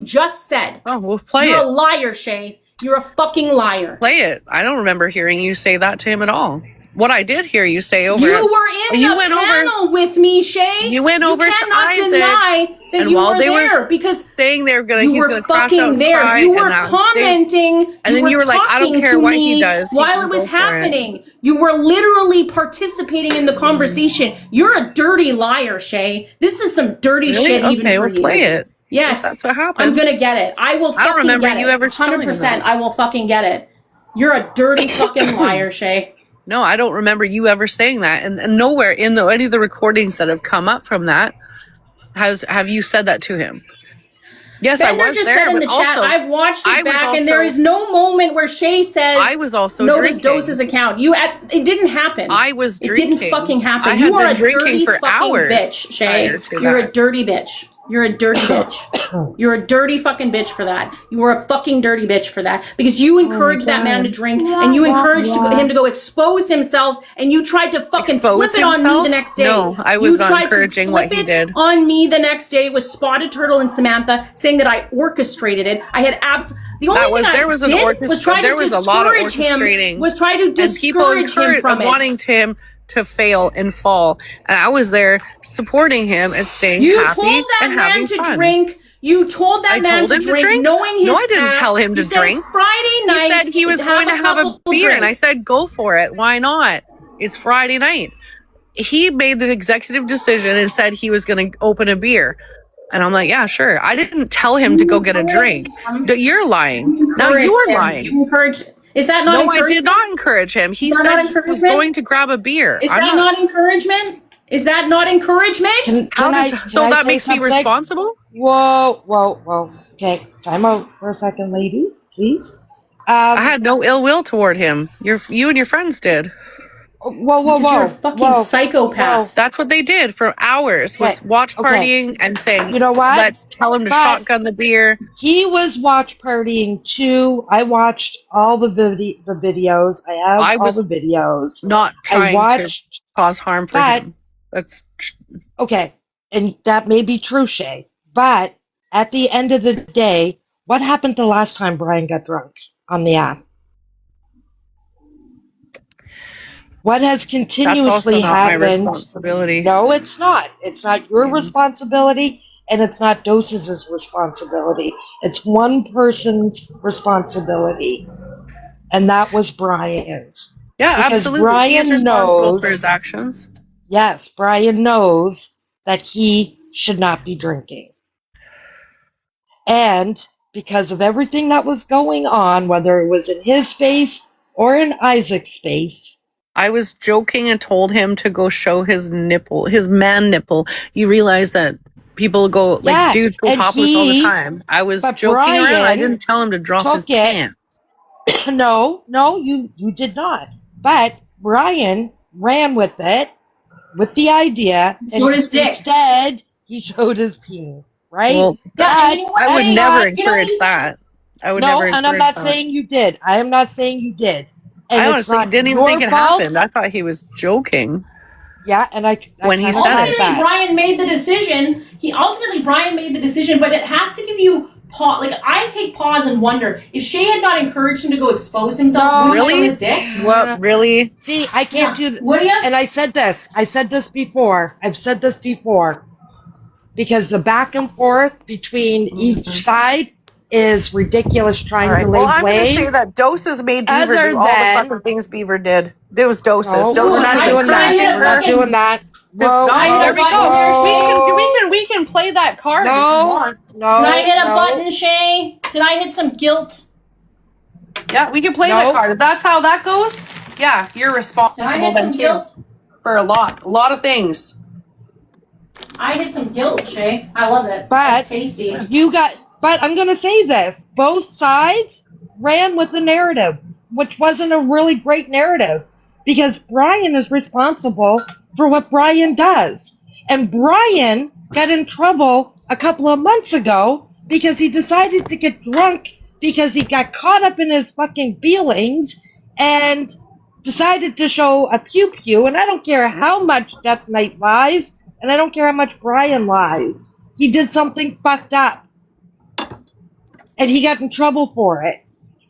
just said. Oh, we'll play You're it. a liar, Shay. You're a fucking liar. Play it. I don't remember hearing you say that to him at all. What I did hear you say over... You were in the panel with me, Shay. You went over to Isaac. You cannot deny that you were there because saying they were gonna, you were fucking there. You were commenting. And then you were like, I don't care what he does. While it was happening. You were literally participating in the conversation. You're a dirty liar, Shay. This is some dirty shit even for you. Play it. Yes. That's what happened. I'm going to get it. I will fucking get it. I don't remember you ever 100%. I will fucking get it. You're a dirty fucking liar, Shay. No, I don't remember you ever saying that. And nowhere in any of the recordings that have come up from that have you said that to him. Yes, Bender I was just there, said in the chat, I've watched it back, and there is no moment where Shay says, I was also notice Dose's account. It didn't happen. I was drinking. It didn't fucking happen. I You are a drinking dirty for fucking hours bitch, Shay. You're a dirty bitch. You're a dirty bitch. You're a dirty fucking bitch for that. You were a fucking dirty bitch for that. Because you encouraged that man to drink, and you encouraged him to go expose himself, and you tried to fucking flip it on me the next day. No, I was not encouraging what he did. On me the next day with Spotted Turtle and Samantha saying that I orchestrated it. I had the only thing I did was try to discourage him. Was try to discourage him from it. Wanting him to fail and fall, and I was there supporting him and staying happy and having fun. You told that man to drink, knowing his No, I didn't tell him to drink. It's Friday night. He said he was going to have a beer, and I said, go for it. Why not? It's Friday night. He made the executive decision and said he was going to open a beer. And I'm like, yeah, sure. I didn't tell him to go get a drink. You're lying. Now you're lying. You encouraged. Is that not encouragement? No, I did not encourage him. He said he was going to grab a beer. Is that not encouragement? Is that not encouragement? So that makes me responsible? Whoa. Okay, time out for a second, ladies, please. I had no ill will toward him. You and your friends did. Whoa. You're a fucking psychopath. That's what they did for hours, was watch partying and saying, you know what? Let's tell him to shotgun the beer. He was watch partying too. I watched all the videos. I have all the videos. Not trying to cause harm for him. That's okay. And that may be true, Shay. But at the end of the day, what happened the last time Brian got drunk on the app? What has continuously happened? My responsibility. No, it's not. It's not your responsibility, and it's not Doses' responsibility. It's one person's responsibility, and that was Brian's. Yeah, because absolutely. Brian He is responsible knows for his actions. Yes, Brian knows that he should not be drinking, and because of everything that was going on, whether it was in his face or in Isaac's face. I was joking and told him to go show his nipple, his man nipple. You realize that people go, dudes go topless all the time. I was joking around. I didn't tell him to drop his pants. No, you did not. But Brian ran with it, with the idea, and instead he showed his peen, right? Well, I would never encourage that. I would never encourage that. And I'm not saying you did. I am not saying you did. And I honestly didn't even think it happened. I thought he was joking. Yeah, and when he said it. Brian made the decision. Brian made the decision, but it has to give you pause. Like, I take pause and wonder if Shay had not encouraged him to go expose himself. Would he show his dick? What, really? See, I can't do that. Would you? And I said this before. I've said this before. Because the back and forth between each side is ridiculous trying to lay blame. I'm going to say that Doses made Beaver do all the fucking things Beaver did. There was Doses. We're not doing that. We're not doing that. There we go. We can play that card if you want. No. Did I hit a button, Shay? Did I hit some guilt? Yeah, we can play that card. If that's how that goes, yeah, you're responsible then too. Guilt? For a lot of things. I hit some guilt, Shay. I love it. But it's tasty. But I'm going to say this. Both sides ran with the narrative, which wasn't a really great narrative, because Brian is responsible for what Brian does. And Brian got in trouble a couple of months ago because he decided to get drunk because he got caught up in his fucking feelings and decided to show a pew-pew. And I don't care how much Death Knight lies, and I don't care how much Brian lies. He did something fucked up. and he got in trouble for it.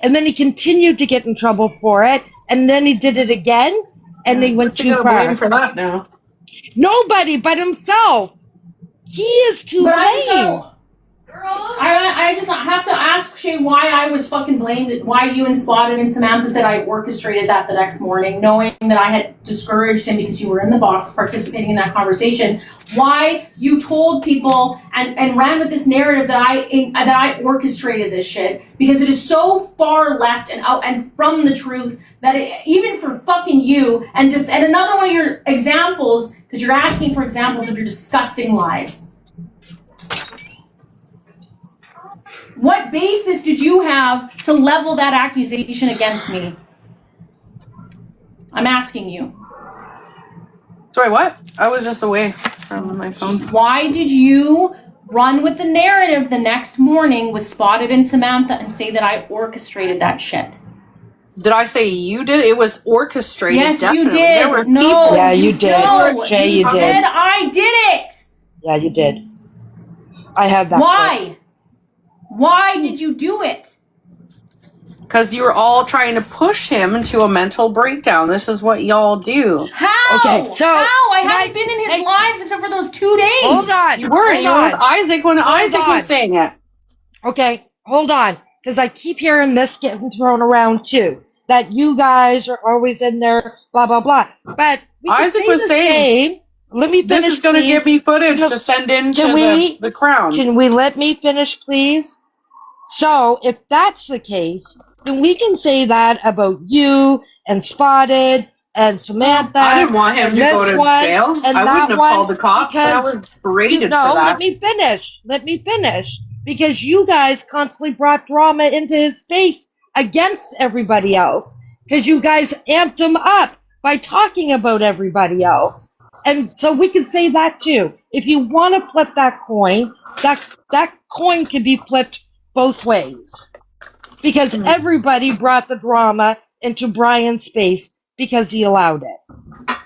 And then he continued to get in trouble for it, and then he did it again, and he went too far. Blame for that now? Nobody but himself. He is to blame. I just have to ask Shay why I was fucking blamed, why you and Spotted and Samantha said I orchestrated that the next morning, knowing that I had discouraged him because you were in the box participating in that conversation. Why you told people and ran with this narrative that I orchestrated this shit, because it is so far left and out and from the truth that even for fucking you and another one of your examples, because you're asking for examples of your disgusting lies. What basis did you have to level that accusation against me? I'm asking you. Sorry, what? I was just away from my phone. Why did you run with the narrative the next morning with Spotted and Samantha and say that I orchestrated that shit? Did I say you did? It was orchestrated. Yes, definitely. you did. There were No, people. Yeah, you did. No, Jay, you you did. said I did it. Yeah, you did. I have that. Why? Why did you do it? Because you were all trying to push him into a mental breakdown. This is what y'all do. How? Okay, so how? I haven't been in his lives except for those 2 days. Hold on. You were. You were with Isaac when Isaac was saying it. Okay, hold on. Because I keep hearing this getting thrown around too. That you guys are always in there, blah, blah, blah. But we can Isaac say was the saying, same. Let me finish, this is going to give me footage Can- to send into can we- the crown. Can we let me finish, please? So, if that's the case, then we can say that about you and Spotted and Samantha. I didn't want him and to go this to one jail. and I that wouldn't have one called the cops. I because was berated no, for that. let me finish. Let me finish. Because you guys constantly brought drama into his space against everybody else. Because you guys amped him up by talking about everybody else. And so we can say that too. If you want to flip that coin, that coin can be flipped both ways. Because everybody brought the drama into Brian's space because he allowed it.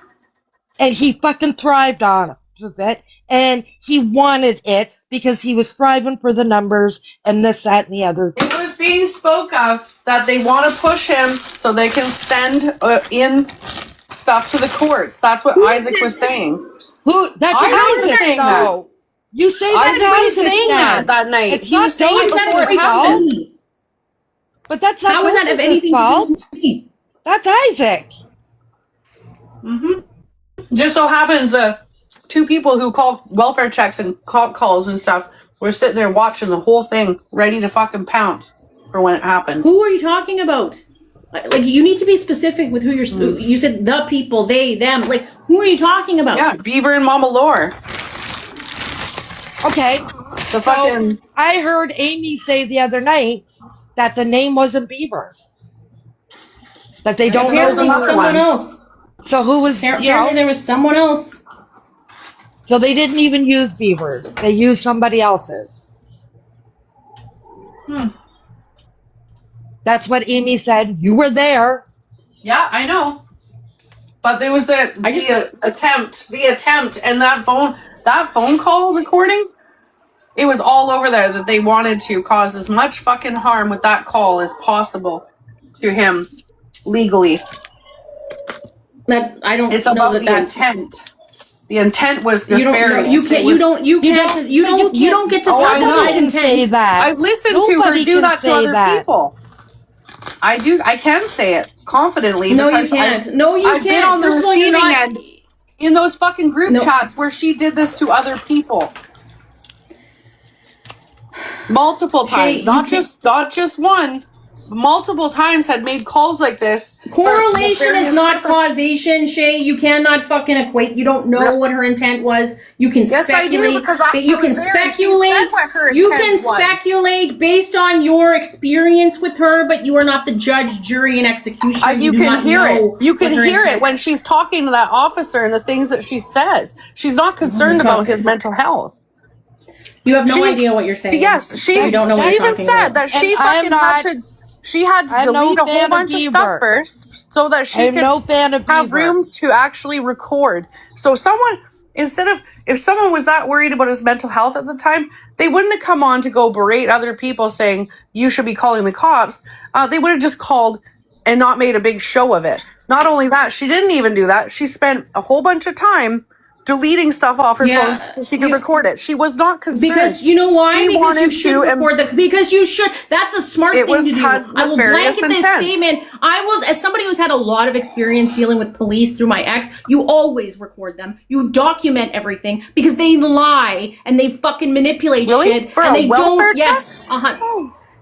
And he fucking thrived on it. And he wanted it because he was striving for the numbers and this, that, and the other. It was being spoke of that they want to push him so they can send in stuff to the courts. That's what Isaac was saying. Who? That's Isaac, though. You say that's Isaac was Isaac saying that night. It's He not was saying it before it happened. But that's not How is that Ghosts' of anything fault. to do with me? That's Isaac. Just so happens two people who call welfare checks and cop calls and stuff were sitting there watching the whole thing, ready to fucking pounce for when it happened. Who are you talking about? Like, you need to be specific with who you're. You said the people, they, them. Like, who are you talking about? Yeah, Beaver and Mama Lore. Okay. The fucking. I heard Amy say the other night that the name wasn't Beaver. That they don't know Apparently, who it was someone else. So who was? Apparently, there was someone else. So they didn't even use Beavers. They used somebody else's. That's what Amy said. You were there. Yeah, I know. But there was the attempt, and that phone call recording. It was all over there that they wanted to cause as much fucking harm with that call as possible to him legally. That I don't. It's know about that the that's, intent. The intent was You don't. nefarious. You don't get to I know. decide intent. Say that. I've listened to Nobody her do can that to say other that. people. I can say it confidently. No, you because can't. I've been on the First of all, you're receiving not. end in those fucking group chats where she did this to other people. Multiple times, Shay, not just one. Multiple times had made calls like this. Correlation is not causation, Shay. You cannot fucking equate. You don't know what her intent was. You can Yes, I do, speculate. because You can speculate. You can speculate based on your experience with her, but you are not the judge, jury, and executioner. You do can not hear know it. You can what her hear it intent- when she's talking to that officer and the things that she says. She's not concerned about his mental health. You have no idea what you're saying. Yes, she. You don't know what She you're even talking said about. that she And I'm fucking not- had to. She had to I'm no delete a fan whole of bunch of stuff Bieber. first so that she I'm could no fan of have Beaver. room to actually record. So someone, instead of, if someone was that worried about his mental health at the time, they wouldn't have come on to go berate other people saying you should be calling the cops. They would have just called and not made a big show of it. Not only that, she didn't even do that. She spent a whole bunch of time deleting stuff off her phone so she could record it. She was not concerned. Because you know why? She Because you should record because you should. That's a smart thing to do. I will blanket this statement. I will, as somebody who's had a lot of experience dealing with police through my ex, you always record them. You document everything because they lie and they fucking manipulate shit. For and they don't. Check? Yes.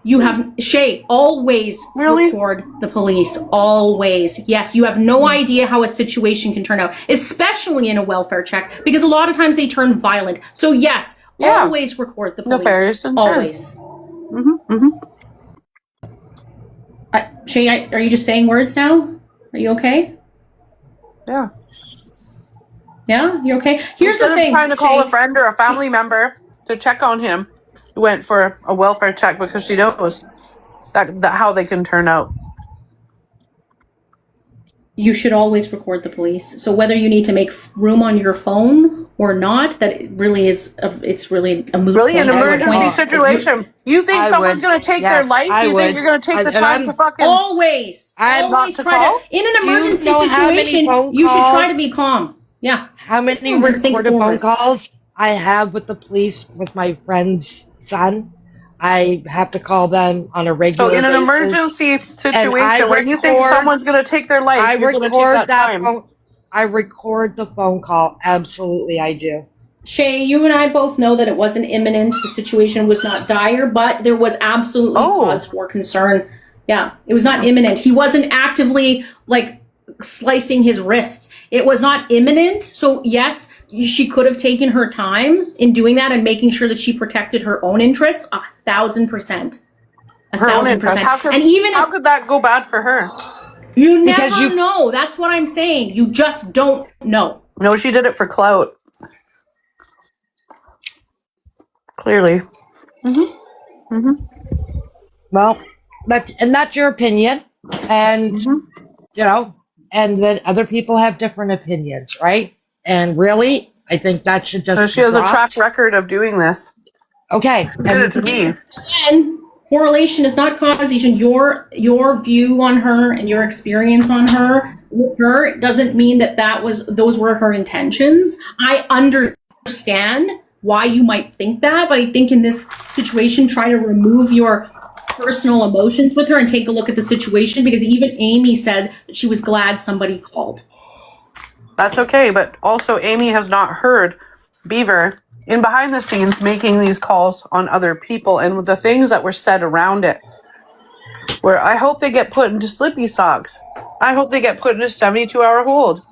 You have, Shay, always record the police. Always. Yes, you have no idea how a situation can turn out, especially in a welfare check, because a lot of times they turn violent. So yes, always record the police. Nefarious intent. Always. Shay, are you just saying words now? Are you okay? Yeah. Yeah? You okay? Here's Instead the thing, of trying to call Shay, a friend or a family member to check on him, went for a welfare check because she knows that how they can turn out. you should always record the police. So whether you need to make room on your phone or not, that it really is. It's really a moot Really, point. an emergency situation. You think someone's going to take their life? You think you're going to take the time to fucking always try to in an emergency situation? You should try to be calm. Yeah. How many recorded phone calls I have with the police with my friend's son? I have to call them on a regular basis. So in an emergency situation where you think someone's going to take their life, you're going to take that time. I record the phone call. Absolutely, I do. Shay, you and I both know that it wasn't imminent. The situation was not dire, but there was absolutely cause for concern. Yeah, it was not imminent. He wasn't actively, like, slicing his wrists. It was not imminent. So, yes, she could have taken her time in doing that and making sure that she protected her own interests 1,000%. 1,000%. How could that go bad for her? You never know. That's what I'm saying. You just don't know. No, she did it for clout. Clearly. Well, that's your opinion. And, you know, and then other people have different opinions, right? And really, I think that should just she has a track record of doing this. Okay. She did it to me. Again, correlation is not causation. Your view on her and your experience on her with her doesn't mean that those were her intentions. I understand why you might think that, but I think in this situation, try to remove your personal emotions with her and take a look at the situation, because even Amy said that she was glad somebody called. That's okay, but also Amy has not heard Beaver in behind the scenes making these calls on other people and with the things that were said around it. Where I hope they get put into slippy socks. I hope they get put in a 72-hour hold.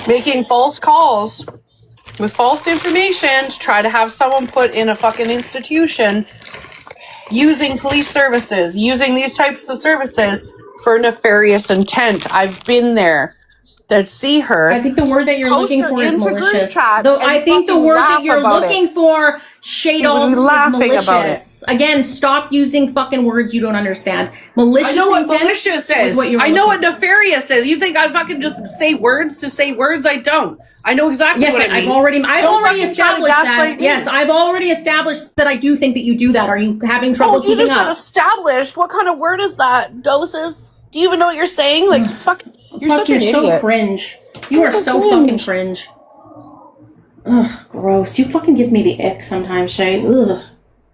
Making false calls with false information to try to have someone put in a fucking institution, using police services, using these types of services for nefarious intent. I've been there. To see her. I think the word that you're looking for is malicious. Though I think the word that you're looking for, Shadolf, is malicious. Again, stop using fucking words you don't understand. Malicious. I know what malicious is. I know what nefarious is. You think I fucking just say words to say words? I don't. I know exactly what I mean. I've already established that. Yes, I've already established that I do think that you do that. Are you having trouble keeping up? You just said established. What kind of word is that? Doses? Do you even know what you're saying? Like, fuck. You're such an idiot. You're so cringe. You are so fucking cringe. Ugh, gross. You fucking give me the ick sometimes, Shay. Ugh.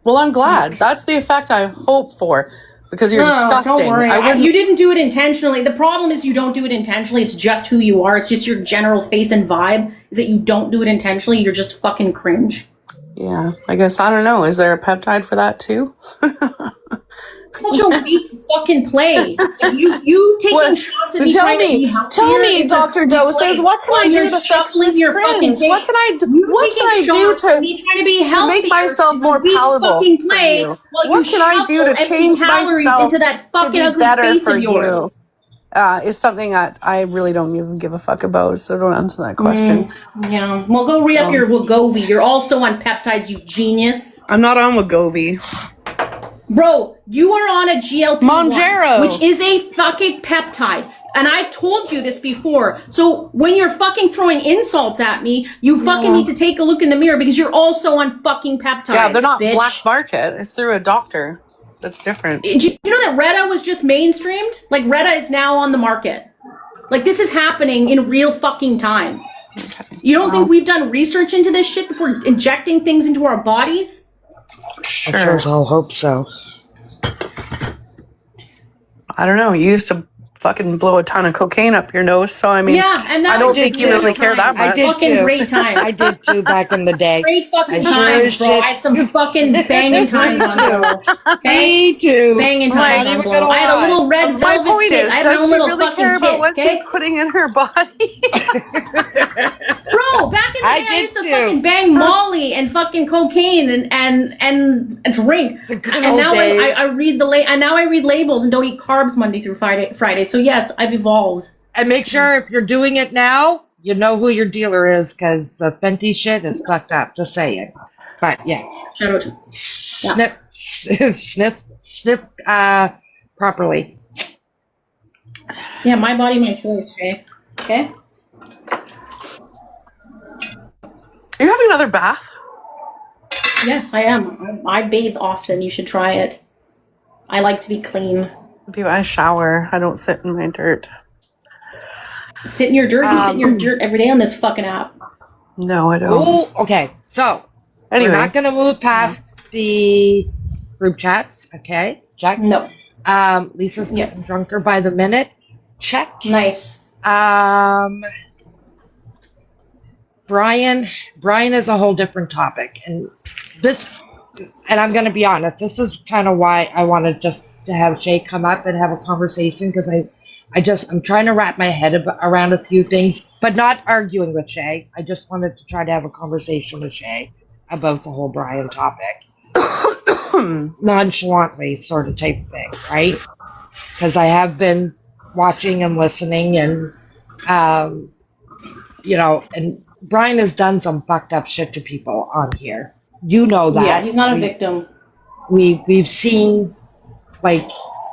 Well, I'm glad. That's the effect I hope for. Because you're disgusting. Don't worry. You didn't do it intentionally. The problem is you don't do it intentionally. It's just who you are. It's just your general face and vibe is that you don't do it intentionally. You're just fucking cringe. Yeah. I guess, I don't know. Is there a peptide for that too? Such a weak fucking play. You taking shots at me trying to be healthier. Tell me, Dr. Doses, what can I do to fix this cringe? What can I do to make myself more palatable for you? What can I do to change myself into that fucking to be better for you? Is something that I really don't even give a fuck about, so don't answer that question. Yeah. Well, go re-up your Wegovy. You're also on peptides, you genius. I'm not on Wegovy. Bro, you are on a GLP-1, Monjaro, which is a fucking peptide. And I've told you this before. So when you're fucking throwing insults at me, you fucking need to take a look in the mirror because you're also on fucking peptides. Yeah, they're not bitch. black market. It's through a doctor. That's different. Do you know that Retta was just mainstreamed? Like, Retta is now on the market. Like, this is happening in real fucking time. Okay. You don't think we've done research into this shit before injecting things into our bodies? Sure. I sure all hope so. I don't know. You used to fucking blow a ton of cocaine up your nose, so I mean, yeah, and that I don't was think you really care that much. I did fucking too. great times. I did too back in the day. Great fucking I sure times, bro. shit- I had some fucking banging times on bro. Okay? Me too. Banging I'm not times on even bro. gonna I had a lie. little red My velvet point kit. is, I had my does own she little really fucking care about kit, what okay? she's putting in her body? Bro, back in the I day, I did used to too. fucking bang Molly and fucking cocaine and drink. The good And old now days. I read and now I read labels and don't eat carbs Monday through Friday. So yes, I've evolved. And make sure if you're doing it now, you know who your dealer is, because the Fenty shit is fucked up. Just saying. But yes, Shout out. snip properly. Yeah, my body, my choice, Shay. Okay? Are you having another bath? Yes, I am. I bathe often. You should try it. I like to be clean. I shower. I don't sit in my dirt. Sit in your dirt. You sit in your dirt every day on this fucking app. No, I don't. Oh, okay. So Anyway, we're not going to move past the group chats. Okay, check. No. Lisa's getting drunker by the minute. Check. Nice. Brian is a whole different topic, and I'm going to be honest. This is kind of why I wanted just to have Shay come up and have a conversation, because I'm trying to wrap my head around a few things, but not arguing with Shay. I just wanted to try to have a conversation with Shay about the whole Brian topic. Nonchalantly sort of type of thing, right? Because I have been watching and listening, and, and Brian has done some fucked up shit to people on here. You know that. Yeah, he's not a victim. We've seen, like,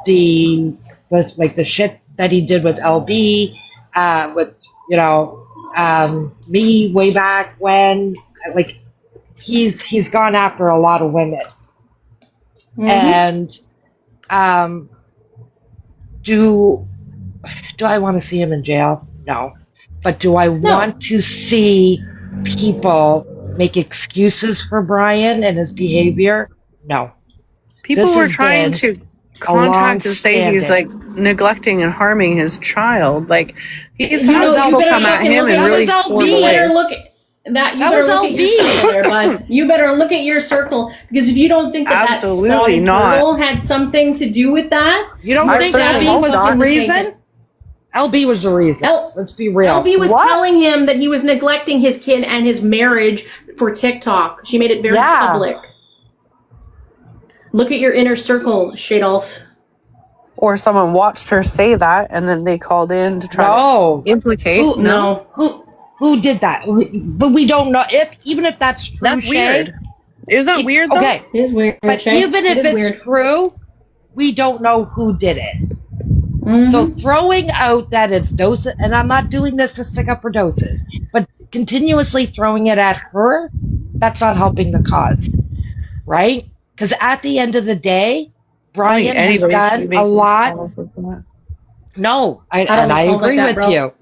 the shit that he did with LB, with, me way back when, like, he's gone after a lot of women. Mm-hmm. And, do I want to see him in jail? No. But do I want to see people make excuses for Brian and his behavior? No. people were trying to contact and say he's like neglecting and harming his child. Like he's had people come at him in really horrible ways. You better look at that. You better look at your circle there, bud. You better look at your circle, because if you don't think that Absolutely that not. turtle had something to do with that, you don't think LB was the reason? LB was the reason. Let's be real. LB was telling him that he was neglecting his kid and his marriage for TikTok. She made it very public. Look at your inner circle, Shadolf. Or someone watched her say that, and then they called in to try to implicate. Who did that? But we don't know even if that's true. That's weird. Is that weird? Though? Okay, it is weird. But even if it's true, we don't know who did it. Mm-hmm. So throwing out that it's doses, and I'm not doing this to stick up for doses, but continuously throwing it at her, that's not helping the cause, right? Because at the end of the day, Brian has done a lot. No, I agree with you.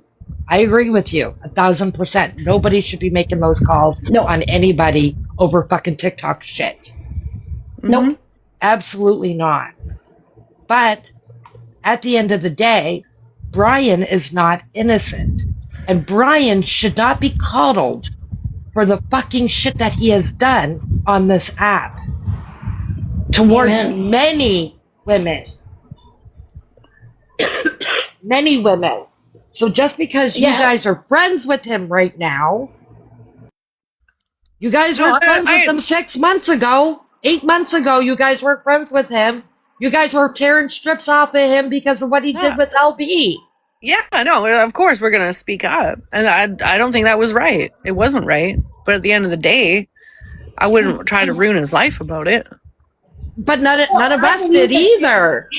I agree with you 1,000%. Nobody should be making those calls on anybody over fucking TikTok shit. Nope. Absolutely not. But at the end of the day, Brian is not innocent. And Brian should not be coddled for the fucking shit that he has done on this app towards many women. Many women. So just because you guys are friends with him right now, you guys were friends with him 6 months ago, 8 months ago, you guys weren't friends with him. You guys were tearing strips off of him because of what he did with LB. Yeah, no, of course we're going to speak up. And I don't think that was right. It wasn't right. But at the end of the day, I wouldn't try to ruin his life about it. But none of us did either.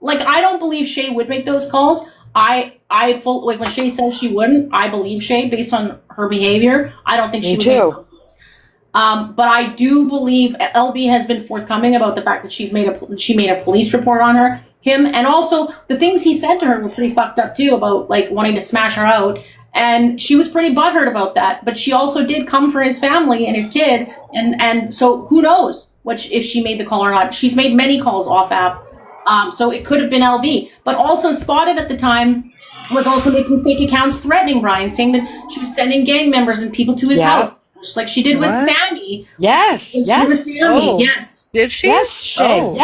I don't believe Shay would make those calls. like when Shay says she wouldn't, I believe Shay based on her behavior. I don't think she would. Too. But I do believe LB has been forthcoming about the fact that she made a police report on him, and also the things he said to her were pretty fucked up too, about like wanting to smash her out. And she was pretty butthurt about that. But she also did come for his family and his kid, and so who knows if she made the call or not. She's made many calls off app. So it could have been LB. But also Spotted at the time was also making fake accounts threatening Brian, saying that she was sending gang members and people to his house, just like she did with Sammy. Yes, yes. Oh. Yes. Did she? Yes, Shay. Oh.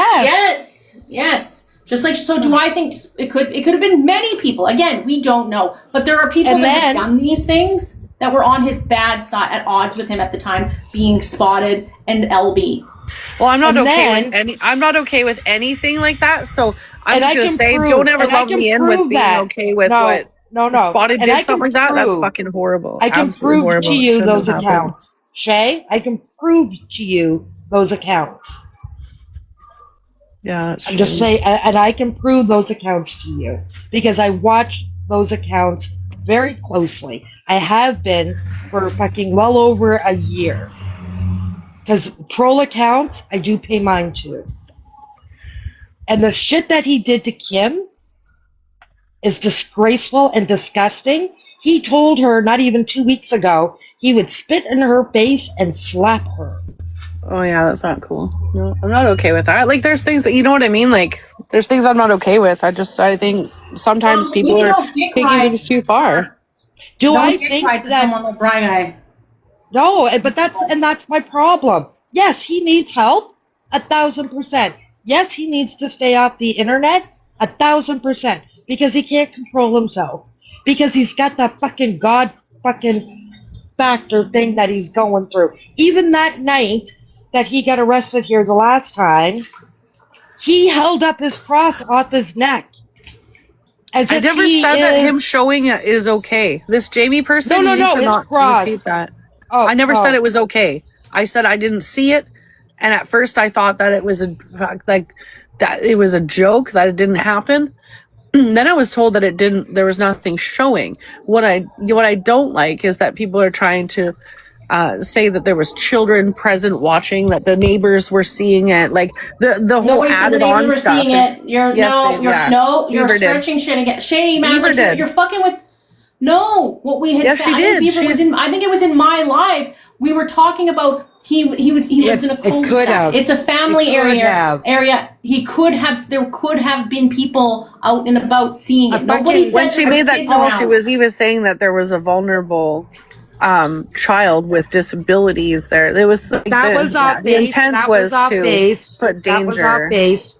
Yes. Just like, so do I think it could have been many people. Again, we don't know. But there are people that have done these things that were on his bad side, at odds with him at the time, being Spotted and LB. Well, I'm not okay with anything like that. So I'm just gonna say, don't ever lump me in with being okay with what Spotted did something like that. That's fucking horrible. I can prove to you those accounts, Shay. I can prove to you those accounts. Yeah, I'm just saying, and I can prove those accounts to you because I watched those accounts very closely. I have been for fucking well over a year. Because troll accounts, I do pay mine to. And the shit that he did to Kim is disgraceful and disgusting. He told her not even 2 weeks ago he would spit in her face and slap her. Oh yeah, that's not cool. No, I'm not okay with that. Like, there's things that, you know what I mean? Like, there's things I'm not okay with. I think sometimes people are taking things too far. Do I think that someone like Brian? No, but that's my problem. Yes, he needs help, 1,000%. Yes, he needs to stay off the internet, 1,000%, because he can't control himself. Because he's got that fucking factor thing that he's going through. Even that night that he got arrested here the last time, he held up his cross off his neck. As I if never said that him showing it is okay. This Jamie person, no, his cross. Repeat that. I never said it was okay. I said I didn't see it, and at first I thought that it was a joke, that it didn't happen. Then I was told that it didn't. There was nothing showing. What I don't like is that people are trying to say that there was children present watching, that the neighbors were seeing it, like the whole added on stuff. You're stretching shit again. Shay, man, like, you're fucking with. No, what we had said. She did. I think it was in my live. We were talking about he lives in a cul-de-sac. It's a family area. There could have been people out and about seeing it. Nobody said when she made that call, she was even saying that there was a vulnerable child with disabilities there. It was like the intent was to put danger. That was off base.